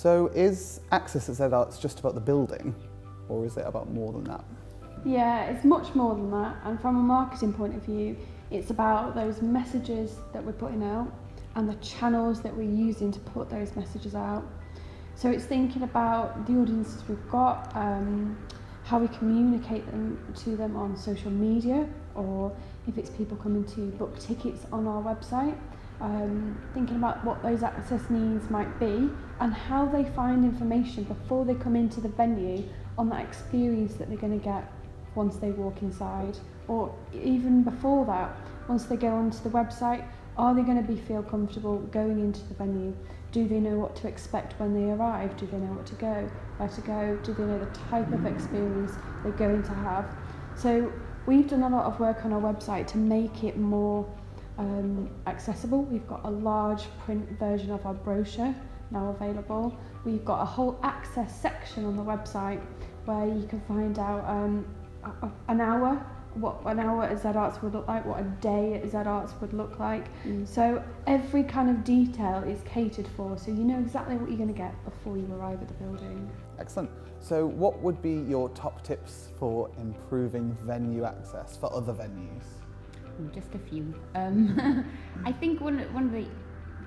So is Access at Z-Arts just about the building, or is it about more than that? Yeah, it's much more than that, and from a marketing point of view, it's about those messages that we're putting out and the channels that we're using to put those messages out. So it's thinking about the audiences we've got, how we communicate to them on social media, or if it's people coming to book tickets on our website, thinking about what those access needs might be and how they find information before they come into the venue on that experience that they're going to get once they walk inside, or even before that, once they go onto the website, are they going to feel comfortable going into the venue? Do they know what to expect when they arrive? Do they know where to go? Do they know the type of experience they're going to have? So we've done a lot of work on our website to make it more accessible. We've got a large print version of our brochure now available. We've got a whole access section on the website where you can find out what an hour at Z-Arts would look like, what a day at Z-Arts would look like. So every kind of detail is catered for, so you know exactly what you're going to get before you arrive at the building. Excellent. So what would be your top tips for improving venue access for other venues? Just a few. I think one of the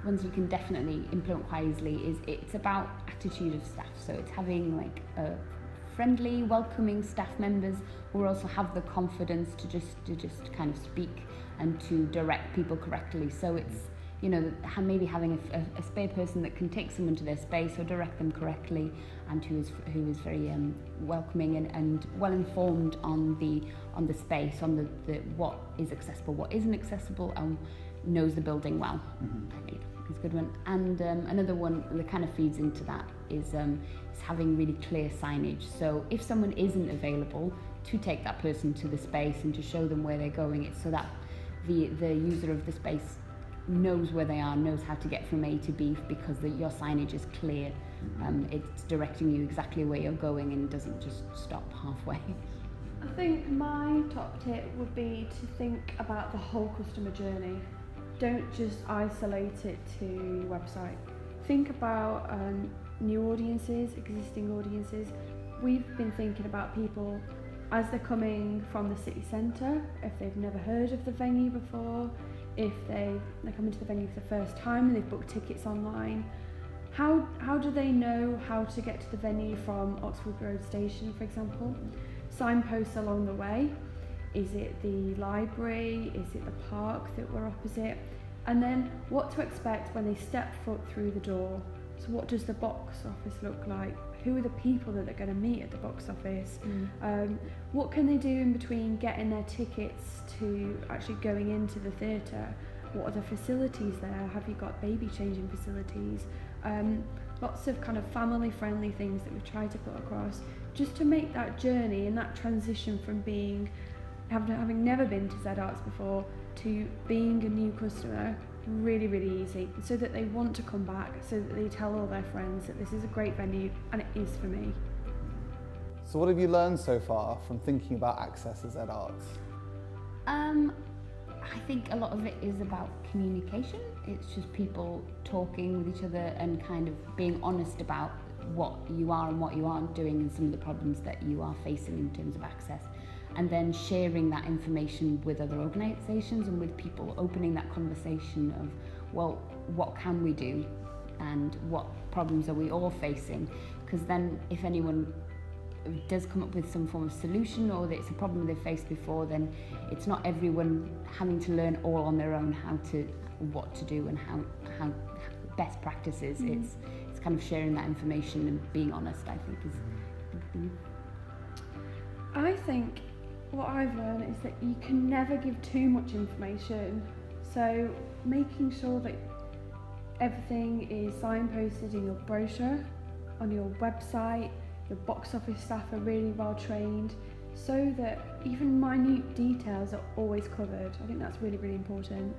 ones you can definitely implement quite easily is it's about attitude of staff. So it's having like a friendly, welcoming staff members who also have the confidence to just kind of speak and to direct people correctly. So it's, you know, maybe having a spare person that can take someone to their space or direct them correctly, and who is very welcoming and well informed on the space, on the what is accessible, what isn't accessible, and knows the building well. I think it's a good one. And another one that kind of feeds into that is having really clear signage. So if someone isn't available, to take that person to the space and to show them where they're going, it's so that the user of the space knows where they are, knows how to get from A to B, because your signage is clear. It's directing you exactly where you're going and doesn't just stop halfway. I think my top tip would be to think about the whole customer journey. Don't just isolate it to your website. Think about new audiences, existing audiences. We've been thinking about people as they're coming from the city centre, if they've never heard of the venue before, if they're coming to the venue for the first time and they've booked tickets online. How do they know how to get to the venue from Oxford Road Station, for example? Signposts along the way. Is it the library? Is it the park that we're opposite? And then what to expect when they step foot through the door. So what does the box office look like? Who are the people that they're going to meet at the box office? What can they do in between getting their tickets to actually going into the theatre? What are the facilities there? Have you got baby changing facilities? Lots of kind of family friendly things that we've tried to put across, just to make that journey and that transition from having never been to Z-Arts before to being a new customer really, really easy, so that they want to come back, so that they tell all their friends that this is a great venue and it is for me. So what have you learned so far from thinking about access at Z-Arts? I think a lot of it is about communication. It's just people talking with each other and kind of being honest about what you are and what you aren't doing and some of the problems that you are facing in terms of access. And then sharing that information with other organisations and with people, opening that conversation of, well, what can we do and what problems are we all facing? Because then if anyone does come up with some form of solution, or that it's a problem they've faced before, then it's not everyone having to learn all on their own what to do and how best practices. It's kind of sharing that information and being honest, I think, is a big thing. I think what I've learned is that you can never give too much information. So making sure that everything is signposted in your brochure, on your website, your box office staff are really well trained, so that even minute details are always covered. I think that's really, really important.